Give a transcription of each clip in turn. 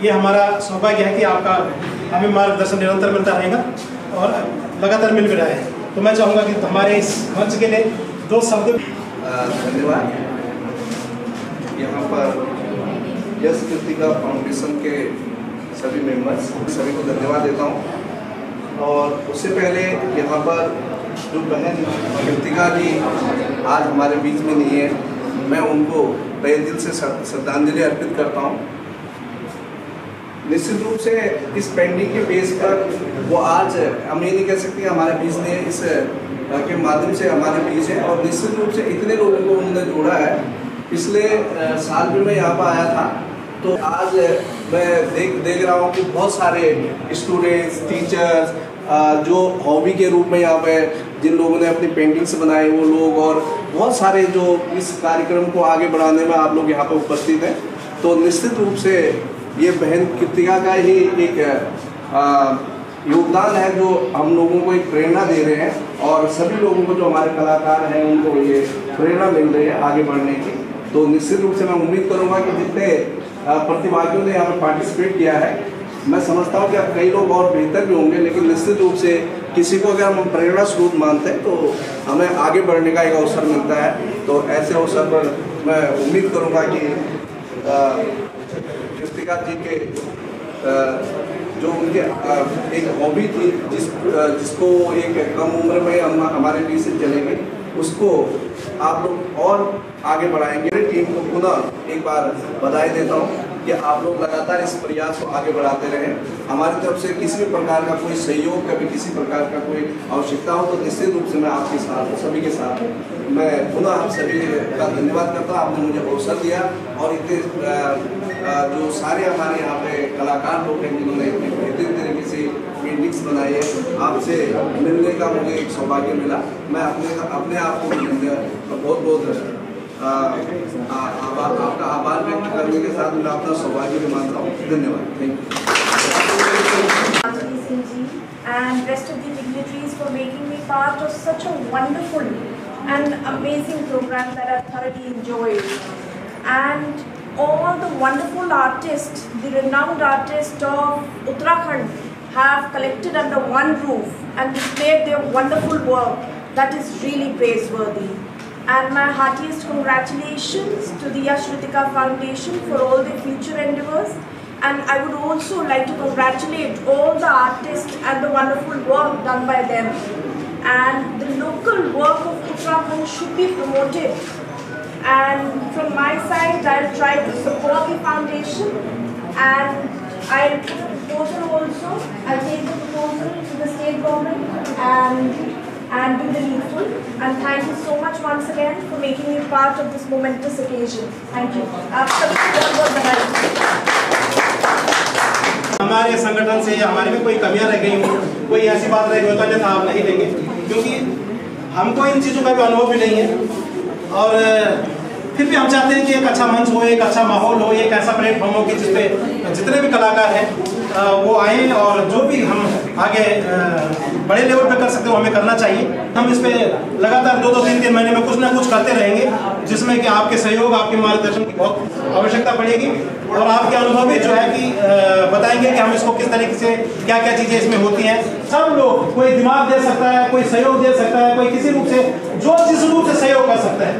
ये हमारा सौभाग्य है कि आपका हमें मार्गदर्शन निरंतर मिलता रहेगा और लगातार मिल भी रहा है। तो मैं चाहूँगा कि हमारे इस मंच के लिए 2 शब्द। धन्यवाद। यहाँ पर यश कृतिका फाउंडेशन के सभी मेंबर्स सभी को धन्यवाद देता हूँ। और उससे पहले यहाँ पर जो बहन कृतिका जी आज हमारे बीच में नहीं है, मैं उनको तहे दिल से श्रद्धांजलि अर्पित करता हूँ। निश्चित रूप से इस पेंटिंग के बेस पर वो आज हम ये नहीं कह सकते हमारे बीच में इस के माध्यम से हमारे बीच है, और निश्चित रूप से इतने लोगों को उन्होंने जोड़ा है। पिछले साल भी मैं यहाँ पर आया था, तो आज मैं देख रहा हूँ कि बहुत सारे स्टूडेंट्स, टीचर्स जो हॉबी के रूप में यहाँ पे जिन लोगों ने अपनी पेंटिंग्स बनाए वो लोग, और बहुत सारे जो इस कार्यक्रम को आगे बढ़ाने में आप लोग यहाँ पे उपस्थित हैं। तो निश्चित रूप से ये बहन कृतिका का ही एक योगदान है जो हम लोगों को एक प्रेरणा दे रहे हैं, और सभी लोगों को जो हमारे कलाकार हैं उनको ये प्रेरणा मिल रही है आगे बढ़ने की। तो निश्चित रूप से मैं उम्मीद करूँगा कि जितने प्रतिभागियों ने यहाँ पर पार्टिसिपेट किया है, मैं समझता हूँ कि अब कई लोग और बेहतर भी होंगे, लेकिन निश्चित रूप से किसी को अगर हम प्रेरणा स्रोत मानते हैं तो हमें आगे बढ़ने का एक अवसर मिलता है। तो ऐसे अवसर पर मैं उम्मीद करूँगा कि कृतिका जी के जो उनके एक हॉबी थी जिसको एक कम उम्र में हमारे बीच से चले गए, उसको आप लोग और आगे बढ़ाएंगे। मेरी टीम को पुनः एक बार बधाई देता हूँ कि आप लोग लगातार इस प्रयास को आगे बढ़ाते रहें। हमारी तरफ से किसी भी प्रकार का कोई सहयोग, कभी किसी प्रकार का कोई आवश्यकता हो तो निश्चित रूप से मैं आपके साथ, सभी के साथ मैं पुनः आप सभी का धन्यवाद करता हूँ। आपने मुझे अवसर दिया, और इतने जो सारे हमारे यहाँ पे कलाकार लोग हैं जिन्होंने इतनी बेहतरीन तरीके से पेंटिंग्स बनाई है, आपसे मिलने का मुझे एक सौभाग्य मिला। मैं अपने आप को बहुत बहुत आपका आभार व्यक्त करने के साथ मैं अपना सौभाग्य भी मानता हूँ। धन्यवाद। Thank you. And rest of the dignitaries for making me part of such a wonderful and amazing program that I thoroughly enjoyed. And all the wonderful artists, the renowned artists of Uttarakhand have collected under one roof and displayed their wonderful work that is really praiseworthy. And my heartiest congratulations to the Yash Kritika Foundation for all their future endeavors. And I would also like to congratulate all the artists and the wonderful work done by them. And the local work of Uttarakhand should be promoted. And from my side, I'll try to support the foundation. And I'll put a proposal also. I'll take the proposal to the state government and do the needful. And thank you so much once again for making me part of this momentous occasion. Thank you. हमारे संगठन से या हमारे में कोई कमियां रह गई हो, कोई ऐसी बात रह गई हो तो अन्यथा आप नहीं लेंगे, क्योंकि हमको इन चीज़ों का भी अनुभव भी नहीं है। और फिर भी हम चाहते हैं कि एक अच्छा मंच हो, एक अच्छा माहौल हो, एक ऐसा प्लेटफॉर्म हो कि जिसपे जितने भी कलाकार हैं वो आएँ, और जो भी हम आगे बड़े लेवल पे कर सकते हो हमें करना चाहिए। हम इस पे लगातार 2-2, 3-3 महीने में कुछ ना कुछ करते रहेंगे, जिसमें कि आपके सहयोग, आपके मार्गदर्शन की बहुत आवश्यकता पड़ेगी, और आपके अनुभव भी जो है कि बताएंगे कि हम इसको किस तरीके से क्या क्या चीज़ें इसमें होती हैं। सब लोग, कोई दिमाग दे सकता है, कोई सहयोग दे सकता है, कोई किसी रूप से, जो जिस रूप से सहयोग कर सकता है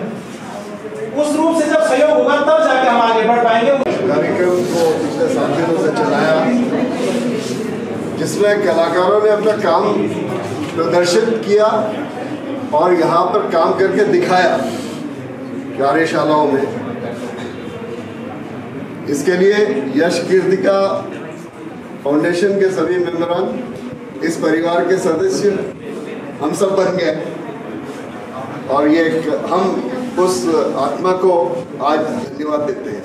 उस रूप से जब सहयोग होगा तब जाके हम आगे बढ़ पाएंगे। कार्यक्रम को पिछले 7 दिनों से चलाया, जिसमें कलाकारों ने अपना काम प्रदर्शित किया और यहाँ पर काम करके दिखाया कार्यशालाओं में। इसके लिए यश कृतिका फाउंडेशन के सभी मेंबरान, इस परिवार के सदस्य हम सब बन गए, और ये हम उस आत्मा को आज धन्यवाद देते हैं।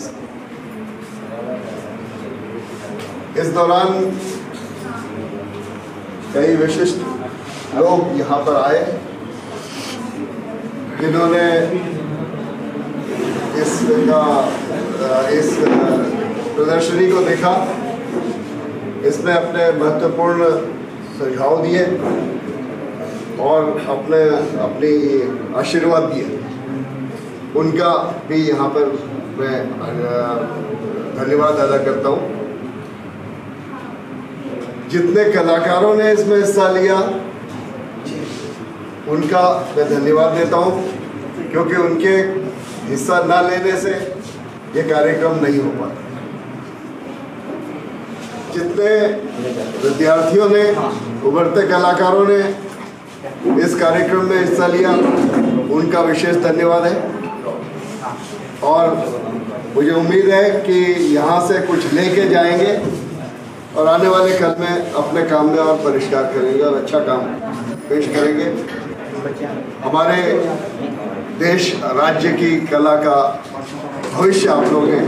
इस दौरान कई विशिष्ट लोग यहाँ पर आए जिन्होंने इस प्रदर्शनी को देखा, इसमें अपने महत्वपूर्ण सुझाव दिए और अपनी आशीर्वाद दिए। उनका भी यहाँ पर मैं धन्यवाद अदा करता हूँ। जितने कलाकारों ने इसमें हिस्सा लिया उनका मैं धन्यवाद देता हूँ, क्योंकि उनके हिस्सा न लेने से ये कार्यक्रम नहीं हो पाता। जितने विद्यार्थियों ने, उभरते कलाकारों ने इस कार्यक्रम में हिस्सा लिया उनका विशेष धन्यवाद है। और मुझे उम्मीद है कि यहाँ से कुछ लेके जाएंगे और आने वाले कल में अपने काम में और परिष्कार करेंगे और अच्छा काम पेश करेंगे। हमारे देश राज्य की कला का भविष्य आप लोग हैं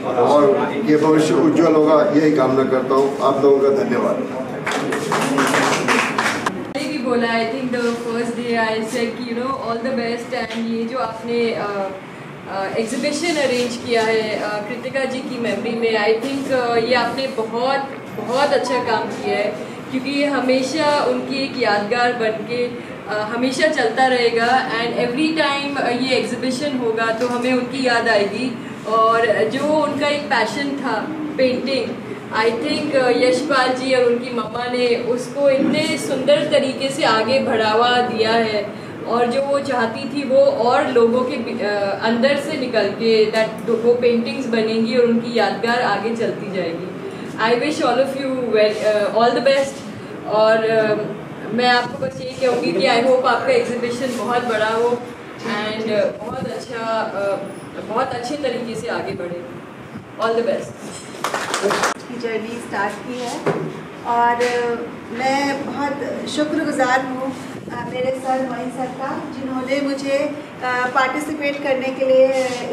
और ये भविष्य उज्जवल होगा, यही कामना करता हूँ। आप लोगों का धन्यवाद। बोला I think the first day I said कि ऑल द बेस्ट। एंड ये जो आपने एग्जीबिशन अरेंज किया है कृतिका जी की मेमोरी में, आई थिंक ये आपने बहुत बहुत अच्छा काम किया है, क्योंकि ये हमेशा उनकी एक यादगार बन के हमेशा चलता रहेगा। एंड एवरी टाइम ये एग्जीबिशन होगा तो हमें उनकी याद आएगी। और जो उनका एक पैशन था पेंटिंग, आई थिंक यशपाल जी और उनकी मम्मा ने उसको इतने सुंदर तरीके से आगे बढ़ावा दिया है। और जो वो चाहती थी वो और लोगों के अंदर से निकल के दैट वो पेंटिंग्स बनेंगी और उनकी यादगार आगे चलती जाएगी। I wish all of you all the best. और मैं आपको बस ये कहूँगी कि आई होप आपका एग्जीबिशन बहुत बड़ा हो एंड बहुत अच्छे तरीके से आगे बढ़े। All the best. की जर्नी स्टार्ट की है और मैं बहुत शुक्रगुजार हूँ मेरे सर मोइन सर का, जिन्होंने मुझे पार्टिसिपेट करने के लिए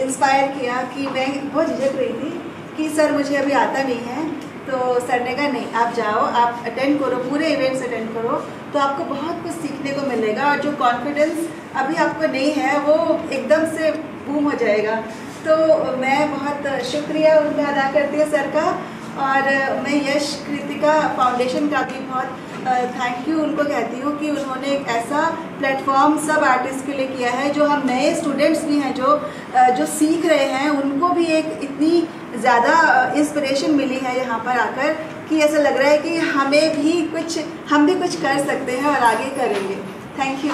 इंस्पायर किया। कि मैं बहुत झिझक रही थी कि सर मुझे अभी आता नहीं है, तो सर ने कहा नहीं आप जाओ, आप अटेंड करो, पूरे इवेंट्स अटेंड करो, तो आपको बहुत कुछ सीखने को मिलेगा और जो कॉन्फिडेंस अभी आपको नहीं है वो एकदम से बूम हो जाएगा। तो मैं बहुत शुक्रिया उनका अदा करती हूँ सर का। और मैं यश कृतिका फाउंडेशन का भी बहुत थैंक यू उनको कहती हूँ कि उन्होंने एक ऐसा प्लेटफॉर्म सब आर्टिस्ट के लिए किया है। जो हम नए स्टूडेंट्स भी हैं जो सीख रहे हैं, उनको भी एक इतनी ज़्यादा इंस्पिरेशन मिली है यहाँ पर आकर कि ऐसा लग रहा है कि हम भी कुछ कर सकते हैं और आगे करेंगे। Thank you.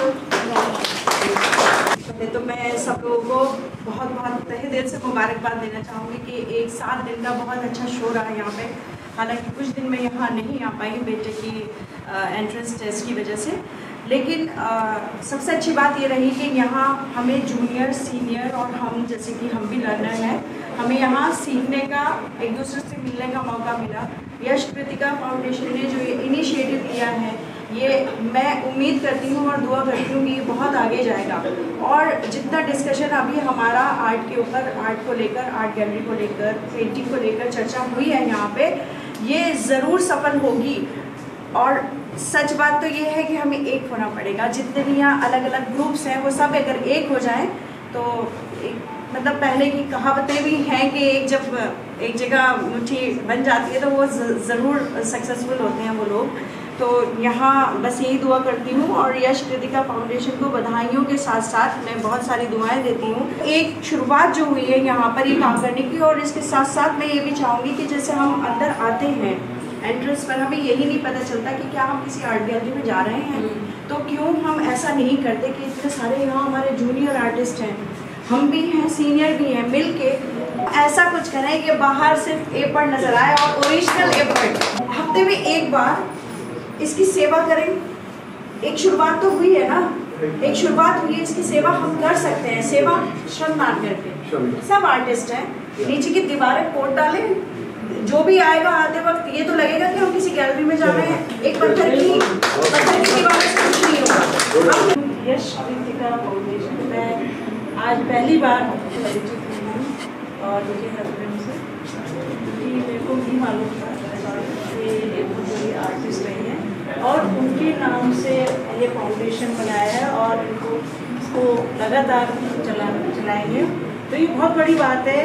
तो मैं सब लोगों को बहुत बहुत तहे दिल से मुबारकबाद देना चाहूँगी कि एक 7 दिन का बहुत अच्छा शो रहा यहाँ पे। हालांकि कुछ दिन मैं यहाँ नहीं आ पाई बेटे की एंट्रेंस टेस्ट की वजह से, लेकिन सबसे अच्छी बात ये रही कि यहाँ हमें जूनियर, सीनियर और हम जैसे कि हम भी लर्नर हैं, हमें यहाँ सीखने का, एक दूसरे से मिलने का मौका मिला। यश कृतिका फाउंडेशन ने जो ये इनिशिएटिव लिया है, ये मैं उम्मीद करती हूँ और दुआ करती हूँ कि ये बहुत आगे जाएगा। और जितना डिस्कशन अभी हमारा आर्ट के ऊपर, आर्ट को लेकर, आर्ट गैलरी को लेकर, पेंटिंग को लेकर चर्चा हुई है यहाँ पे, ये ज़रूर सफल होगी। और सच बात तो ये है कि हमें एक होना पड़ेगा। जितने भी यहाँ अलग अलग ग्रुप्स हैं वो सब अगर एक हो जाएं तो मतलब पहले की कहावतें भी हैं कि एक जगह मुट्ठी बन जाती है तो वो ज़रूर सक्सेसफुल होते हैं वो लोग। तो यहाँ बस यही दुआ करती हूँ और यश कृतिका फाउंडेशन को बधाइयों के साथ साथ मैं बहुत सारी दुआएं देती हूँ। एक शुरुआत जो हुई है यहाँ पर ये काम करने की, और इसके साथ साथ मैं ये भी चाहूँगी कि जैसे हम अंदर आते हैं एंट्रेंस पर, हमें यही नहीं पता चलता कि क्या हम किसी आर्ट गैलरी में जा रहे हैं, तो क्यों हम ऐसा नहीं करते कि इतने सारे यहाँ हमारे जूनियर आर्टिस्ट हैं, हम भी हैं, सीनियर भी हैं, मिल के ऐसा कुछ करें कि बाहर सिर्फ ए पर नज़र आए और ओरिजिनल ए पर। हफ्ते में एक बार इसकी सेवा करें। एक शुरुआत तो हुई है ना, एक शुरुआत हुई है, इसकी सेवा हम कर सकते हैं। सेवा श्रमदान करके सब आर्टिस्ट हैं, नीचे की दीवारें पोत डालें, जो भी आएगा आते वक्त ये तो लगेगा कि हम किसी गैलरी में जा रहे हैं। एक पत्थर की दीवार से कुछ नहीं होगा। यश कृतिका फाउंडेशन में आज पहली बार परिचित हुई हूँ और मुझे हस्बैंड से, क्योंकि मेरे को भी मालूम था कि ये बहुत बड़ी आर्टिस्ट रही हैं और उनके नाम से ये फाउंडेशन बनाया है और इसको लगातार चलाएंगे, तो ये बहुत बड़ी बात है।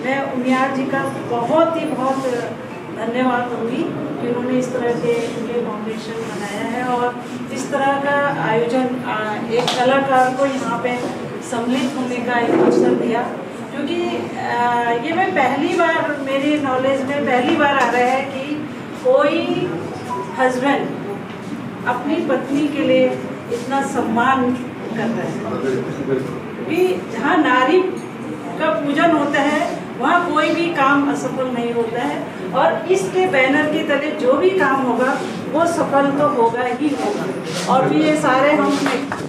मैं उनियार जी का बहुत धन्यवाद करूँगी कि उन्होंने इस तरह के फाउंडेशन बनाया है और इस तरह का आयोजन एक कलाकार को यहाँ पे सम्मिलित होने का एक अवसर दिया। क्योंकि ये मैं पहली बार, मेरी नॉलेज में पहली बार आ रहा है कि कोई हस्बैंड अपनी पत्नी के लिए इतना सम्मान करता है कि जहाँ नारी का पूजन होता है वहाँ कोई भी काम असफल नहीं होता है, और इसके बैनर के तले जो भी काम होगा वो सफल तो होगा ही होगा। और भी ये सारे हम,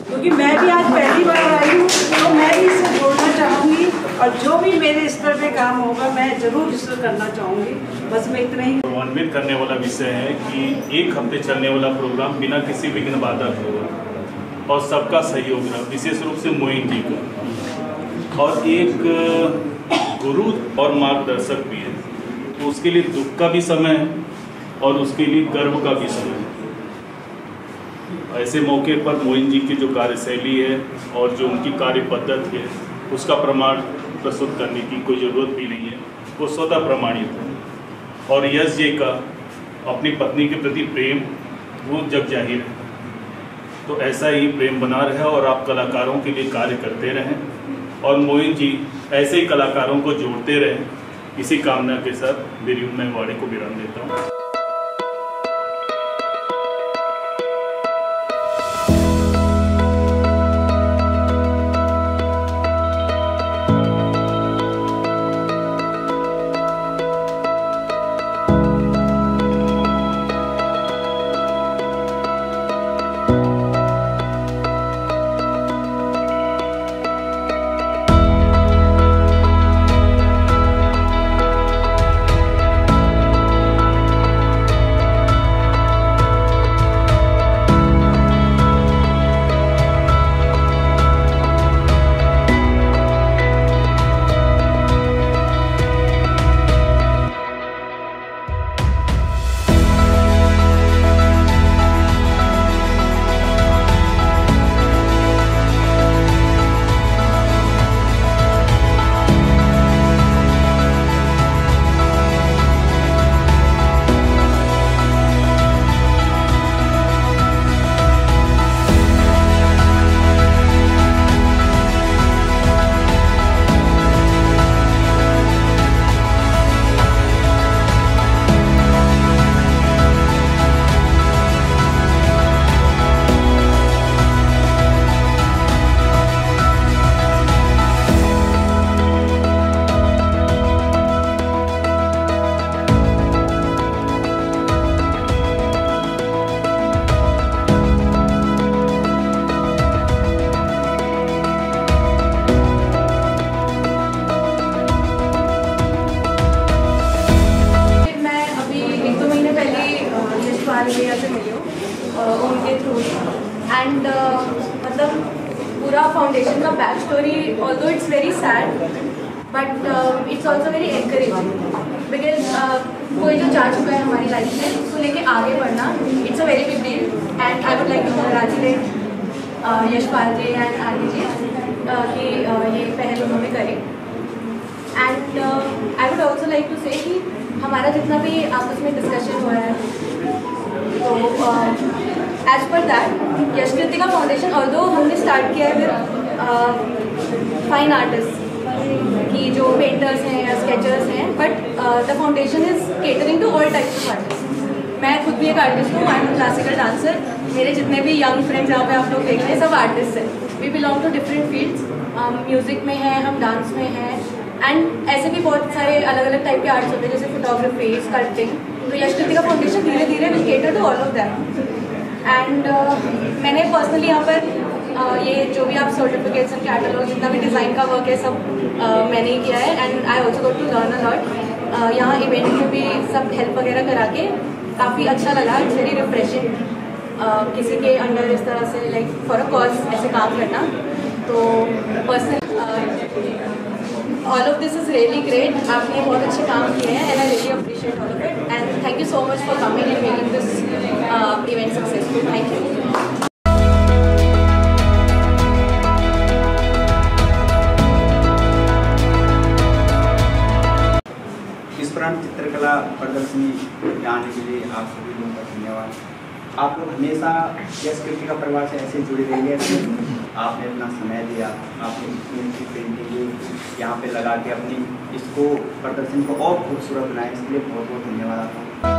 क्योंकि मैं भी आज पहली बार आई हूँ तो मैं भी इससे जोड़ना चाहूँगी, और जो भी मेरे स्तर पे काम होगा मैं ज़रूर इसको करना चाहूँगी। बस मैं इतना ही गौरवान्वित करने वाला विषय है कि 1 हफ्ते चलने वाला प्रोग्राम बिना किसी विघ्न बाधा के होगा और सबका सहयोग रहा, विशेष रूप से मोइन जी का, और एक गुरु और मार्गदर्शक भी है, तो उसके लिए दुख का भी समय है और उसके लिए गर्व का भी समय है। ऐसे मौके पर मोइन जी की जो कार्यशैली है और जो उनकी कार्य पद्धति है उसका प्रमाण प्रस्तुत करने की कोई ज़रूरत भी नहीं है, वो स्वतः प्रमाणित है। और यश जी का अपनी पत्नी के प्रति प्रेम वो जग जाहिर है, तो ऐसा ही प्रेम बना रहे और आप कलाकारों के लिए कार्य करते रहें और मोइन जी ऐसे ही कलाकारों को जोड़ते रहें, इसी कामना के साथ मेरी मैं वाणी को विराम देता हूँ। उनके थ्रू एंड मतलब पूरा फाउंडेशन का back story although it's very sad but it's also very encouraging because कोई जो जा चुका है हमारी लाइफ में उसको लेके आगे बढ़ना it's a very big deal and I would like to congratulate Yashpal ji and Aarti ji कि ये पहल उन्होंने करी and I would also like to say कि हमारा जितना भी आपस में डिस्कशन हुआ है तो as per that Yash Kritika foundation although हमने स्टार्ट किया है विद फाइन आर्टिस्ट कि जो पेंटर्स हैं या स्केचर्स हैं but the foundation is catering to all types of artist. मैं खुद भी एक आर्टिस्ट हूँ, आई एम क्लासिकल डांसर। मेरे जितने भी यंग फ्रेंड्स यहाँ पे आप लोग देख रहे हैं सब आर्टिस्ट हैं। We belong to different fields, music में हैं, हम डांस में हैं एंड ऐसे भी बहुत सारे अलग अलग टाइप के आर्ट्स होते हैं जैसे फोटोग्राफी, स्कल्पटिंग। तो यश कृतिका फाउंडेशन धीरे धीरे will cater to all of that and मैंने पर्सनली यहाँ पर ये जो भी आप सर्टिफिकेट्स एंड कैटलॉग जितना भी डिज़ाइन का वर्क है सब मैंने ही किया है and I also got to learn a lot. यहाँ इवेंट में भी सब हेल्प वगैरह करा के काफ़ी अच्छा लगा। इट्स वेरी रिफ्रेशिंग किसी के अंडर इस तरह से लाइक फॉर अ कॉज ऐसे काम करना। तो personal all of this is really great. आपने बहुत अच्छे काम किए हैं and I really appreciate all of it and thank you so much for coming and making this event successful. Thank you. चित्रकला प्रदर्शनी में आने के लिए आप सभी लोगों का धन्यवाद। आप लोग हमेशा यश कृतिका परिवार से ऐसे जुड़े रहिए। आपने अपना समय दिया, आपने इनकी पेंटिंग यहाँ पे लगा के अपनी इसको प्रदर्शनी को और खूबसूरत बनाया, इसके लिए बहुत बहुत धन्यवाद आपका।